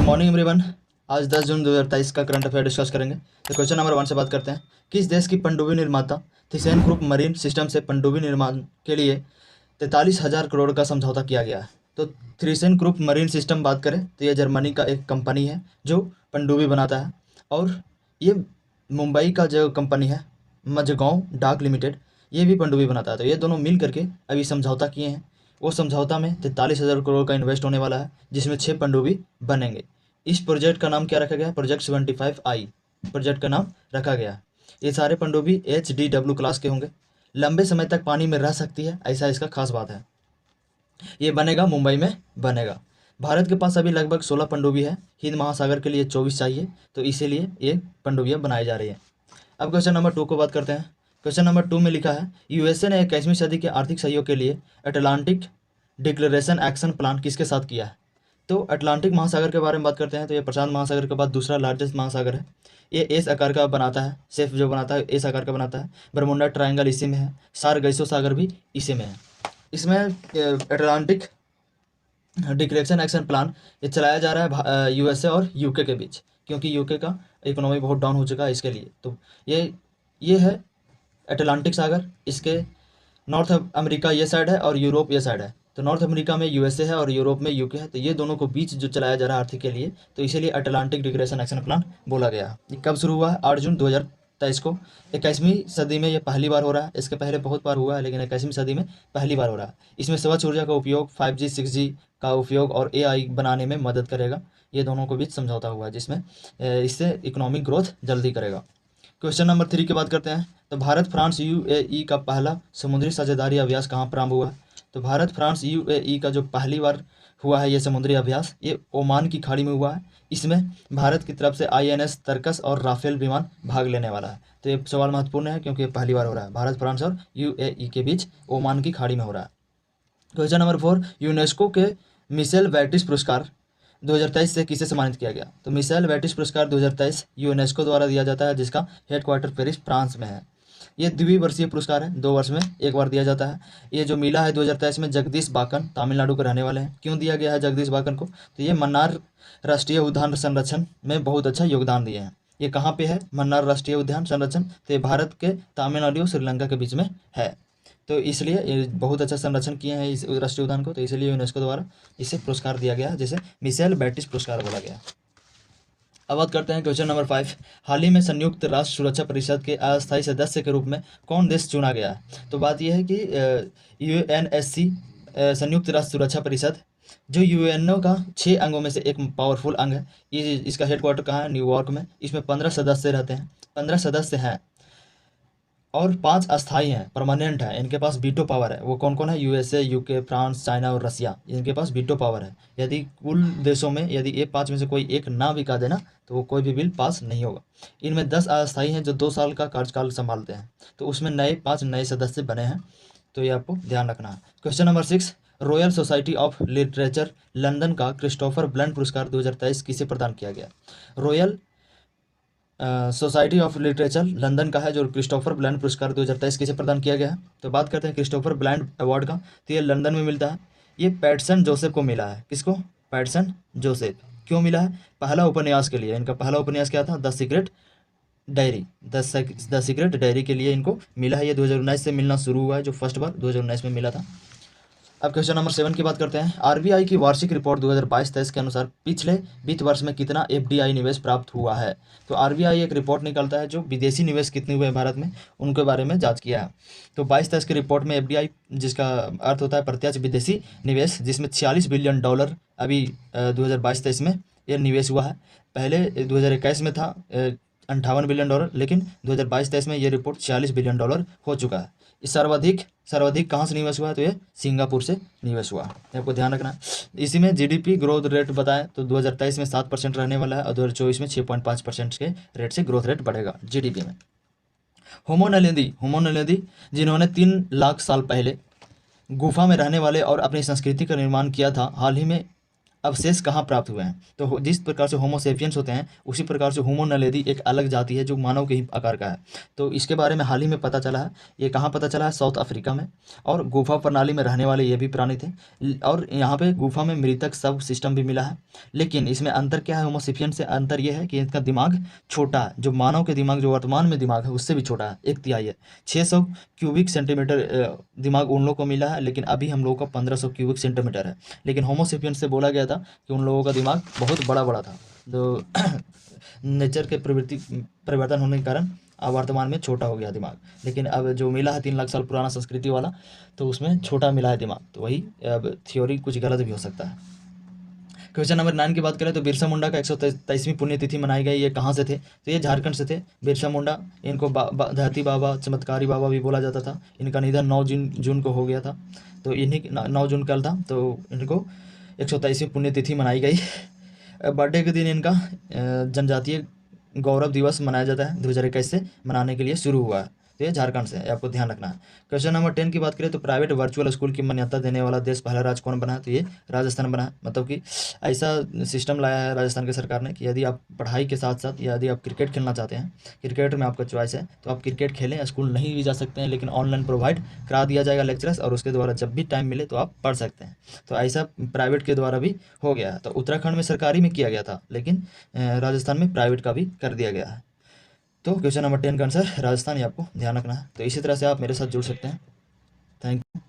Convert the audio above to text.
Morning everyone. आज 10 जून 2023 का current affair discuss करेंगे। तो क्वेश्चन नंबर 1 से बात करते हैं। किस देश की पनडुब्बी निर्माता थिसैन ग्रुप मरीन सिस्टम से पनडुब्बी निर्माण के लिए 43,000 करोड़ का समझौता किया गया है? तो थिसैन ग्रुप मरीन सिस्टम बात करें तो ये जर्मनी का एक कंपनी है जो पनडुब्बी बनाता है, और ये मुंबई का जो कंपनी है मझगांव डाक लिमिटेड, ये भी पनडुब्बी बनाता है। तो ये दोनों मिल करके अभी समझौता किए हैं। वो समझौता में 43,000 करोड़ का इन्वेस्ट होने वाला है, जिसमें 6 पनडुब्बी बनेंगे। इस प्रोजेक्ट का नाम क्या रखा गया है? प्रोजेक्ट 75I प्रोजेक्ट का नाम रखा गया है। ये सारे पनडुब्बी HDW क्लास के होंगे, लंबे समय तक पानी में रह सकती है, ऐसा इसका खास बात है। ये बनेगा मुंबई में बनेगा। भारत के पास अभी लगभग 16 पनडुब्बी है, हिंद महासागर के लिए 24 चाहिए, तो इसीलिए ये पनडुब्बियाँ बनाई जा रही हैं। अब क्वेश्चन नंबर 2 को बात करते हैं। क्वेश्चन नंबर 2 में लिखा है, यूएसए ने 21वीं सदी के आर्थिक सहयोग के लिए अटलांटिक डिक्लेरेशन एक्शन प्लान किसके साथ किया है? तो अटलांटिक महासागर के बारे में बात करते हैं तो ये प्रशांत महासागर के बाद दूसरा लार्जेस्ट महासागर है। ये एस आकार का बनाता है, शेफ जो बनाता है एस आकार का बनाता है। बरमुंडा ट्रायंगल इसी में है, सारगैसो सागर भी इसी में है। इसमें अटलांटिक डिक्लेरेशन एक्शन प्लान ये चलाया जा रहा है यूएसए और यूके के बीच, क्योंकि यूके का इकोनॉमी बहुत डाउन हो चुका है इसके लिए। तो ये है अटलांटिक सागर, इसके नॉर्थ अमेरिका ये साइड है और यूरोप ये साइड है। तो नॉर्थ अमेरिका में यूएसए है और यूरोप में यूके है, तो ये दोनों को बीच जो चलाया जा रहा है आर्थिक के लिए, तो इसीलिए अटलांटिक डिक्लेरेशन एक्शन प्लान बोला गया है। ये कब शुरू हुआ है? 8 जून 2023 को। 21वीं सदी में ये पहली बार हो रहा है। इसके पहले बहुत बार हुआ है, लेकिन 21वीं सदी में पहली बार हो रहा है। इसमें स्वच्छ ऊर्जा का उपयोग, 5G 6G का उपयोग और AI बनाने में मदद करेगा। ये दोनों के बीच समझौता हुआ है, जिसमें इससे इकोनॉमिक ग्रोथ जल्दी करेगा। क्वेश्चन नंबर 3 की बात करते हैं। तो भारत फ्रांस UAE का पहला समुद्री साझेदारी अभ्यास कहाँ प्रारंभ हुआ है? तो भारत फ्रांस UAE का जो पहली बार हुआ है ये समुद्री अभ्यास, ये ओमान की खाड़ी में हुआ है। इसमें भारत की तरफ से INS तर्कस और राफेल विमान भाग लेने वाला है। तो ये सवाल महत्वपूर्ण है, क्योंकि ये पहली बार हो रहा है। भारत फ्रांस और UAE के बीच ओमान की खाड़ी में हो रहा है। क्वेश्चन नंबर 4, यूनेस्को के मिशेल बैटिस पुरस्कार 2023 से किसे सम्मानित किया गया? तो मिशेल बैटिस पुरस्कार 2023 यूनेस्को द्वारा दिया जाता है, जिसका हेडक्वार्टर पेरिस फ्रांस में है। ये द्विवर्षीय पुरस्कार है, 2 वर्ष में एक बार दिया जाता है। ये जो मिला है 2023 में जगदीश बाकन, तमिलनाडु के रहने वाले हैं। क्यों दिया गया है जगदीश बाकन को? तो ये मन्नार राष्ट्रीय उद्यान संरक्षण में बहुत अच्छा योगदान दिए हैं। ये कहाँ पे है मन्नार राष्ट्रीय उद्यान संरक्षण? तो ये भारत के तमिलनाडु और श्रीलंका के बीच में है, तो इसलिए ये बहुत अच्छा संरक्षण किए हैं इस राष्ट्रीय उद्यान को, तो इसलिए यूनेस्को द्वारा इसे पुरस्कार दिया गया है, जिसे मिशेल बैटिस पुरस्कार बोला गया। अब बात करते हैं क्वेश्चन नंबर 5। हाल ही में संयुक्त राष्ट्र सुरक्षा परिषद के अस्थायी सदस्य के रूप में कौन देश चुना गया है? तो बात यह है कि UNSC संयुक्त राष्ट्र सुरक्षा परिषद जो UNO का 6 अंगों में से एक पावरफुल अंग है। ये इसका हेडक्वार्टर कहाँ है? न्यूयॉर्क में। इसमें 15 सदस्य रहते हैं, 15 सदस्य हैं और 5 अस्थाई हैं, परमानेंट है। इनके पास वीटो पावर है। वो कौन कौन है? USA, UK, फ्रांस, चाइना और रसिया। इनके पास वीटो पावर है। यदि कुल देशों में यदि ये 5 में से कोई एक ना भी कह देना, तो वो कोई भी बिल पास नहीं होगा। इनमें 10 अस्थाई हैं जो 2 साल का कार्यकाल संभालते हैं, तो उसमें 5 नए सदस्य बने हैं, तो ये आपको ध्यान रखना है। Question number 6, royal society of literature London का क्रिस्टोफर ब्लंट पुरस्कार 2023 किसे प्रदान किया गया? Royal society of literature London का है जो क्रिस्टोफर ब्लैंड पुरस्कार 2023 किसे प्रदान किया गया है? तो बात करते हैं क्रिस्टोफर ब्लैंड अवार्ड का, तो ये लंदन में मिलता है। ये पैटसन जोसेफ को मिला है। किसको? Patterson Joseph. क्यों मिला है? पहला उपन्यास के लिए। इनका पहला उपन्यास क्या था? The secret diary. The secret diary के लिए इनको मिला है। ये 2019 से मिलना शुरू हुआ है, जो फर्स्ट बार 2019 में मिला था। अब क्वेश्चन नंबर 7 की बात करते हैं। RBI की वार्षिक रिपोर्ट 2022-23 के अनुसार पिछले वित्त वर्ष में कितना FDI निवेश प्राप्त हुआ है? तो RBI एक रिपोर्ट निकालता है जो विदेशी निवेश कितने हुए हैं भारत में, उनके बारे में जांच किया है। तो 22-23 की रिपोर्ट में FDI, जिसका अर्थ होता है प्रत्यक्ष विदेशी निवेश, जिसमें $46 बिलियन अभी 2022-23 में यह निवेश हुआ है। पहले 2021 में था $58 बिलियन, लेकिन 2022-23 में ये रिपोर्ट $46 बिलियन हो चुका है। इस सर्वाधिक कहाँ से निवेश हुआ है? तो ये सिंगापुर से निवेश हुआ है, आपको ध्यान रखना है। इसी में GDP ग्रोथ रेट बताएं तो 2023 में 7% रहने वाला है और 2024 में 6.5% के रेट से ग्रोथ रेट बढ़ेगा GDP में। होमो नलिनी जिन्होंने 3 लाख साल पहले गुफा में रहने वाले और अपनी संस्कृति का निर्माण किया था, हाल ही में अवशेष कहाँ प्राप्त हुए हैं? तो जिस प्रकार से होमो सेपियंस होते हैं उसी प्रकार से होमो नलेदी एक अलग जाति है जो मानव के ही आकार का है। तो इसके बारे में हाल ही में पता चला है। ये कहाँ पता चला है? साउथ अफ्रीका में। और गुफा प्रणाली में रहने वाले ये भी प्राणी थे। और यहाँ पे गुफा में मृतक सब सिस्टम भी मिला है। लेकिन इसमें अंतर क्या है? होमो सेपियंस से अंतर ये है कि इनका दिमाग छोटा है। जो मानव के दिमाग जो वर्तमान में दिमाग है उससे भी छोटा है, 1/3 है। 600 क्यूबिक सेंटीमीटर दिमाग उन लोगों को मिला है, लेकिन अभी हम लोगों का 1500 क्यूबिक सेंटीमीटर है। लेकिन होमो सेपियंस से बोला गया था कि उन लोगों का दिमाग बहुत बड़ा बड़ा था, जो नेचर के प्रवृत्ति परिवर्तन होने के कारण अब वर्तमान में छोटा हो गया दिमाग। लेकिन अब जो मिला है 3 लाख साल पुराना संस्कृति वाला, तो उसमें छोटा मिला है दिमाग। तो वही अब थ्योरी कुछ गलत भी हो सकता है। क्वेश्चन नंबर 9 की बात करें तो बिरसा मुंडा का 123वीं पुण्यतिथि मनाई गई। ये कहाँ से थे? तो ये झारखंड से थे। बिरसा मुंडा, इनको धरती बाबा, चमत्कारी बाबा भी बोला जाता था। इनका निधन 9 जून को हो गया था। तो इन्हीं 9 जून कल था, तो इनको 123वीं पुण्यतिथि मनाई गई। बर्थडे के दिन इनका जनजातीय गौरव दिवस मनाया जाता है, 2021 से मनाने के लिए शुरू हुआ है। तो ये झारखंड से है, आपको ध्यान रखना है। क्वेश्चन नंबर 10 की बात करें तो प्राइवेट वर्चुअल स्कूल की मान्यता देने वाला देश पहला राज्य कौन बना है? तो ये राजस्थान बना है। मतलब कि ऐसा सिस्टम लाया है राजस्थान की सरकार ने कि यदि आप पढ़ाई के साथ साथ यदि आप क्रिकेट खेलना चाहते हैं, क्रिकेट में आपका चॉइस है, तो आप क्रिकेट खेलें, स्कूल नहीं भी जा सकते हैं, लेकिन ऑनलाइन प्रोवाइड करा दिया जाएगा लेक्चरर्स, और उसके द्वारा जब भी टाइम मिले तो आप पढ़ सकते हैं। तो ऐसा प्राइवेट के द्वारा भी हो गया है। तो उत्तराखंड में सरकारी में किया गया था, लेकिन राजस्थान में प्राइवेट का भी कर दिया गया है। तो क्वेश्चन नंबर 10 का आंसर राजस्थान, ही आपको ध्यान रखना है। तो इसी तरह से आप मेरे साथ जुड़ सकते हैं। Thank you.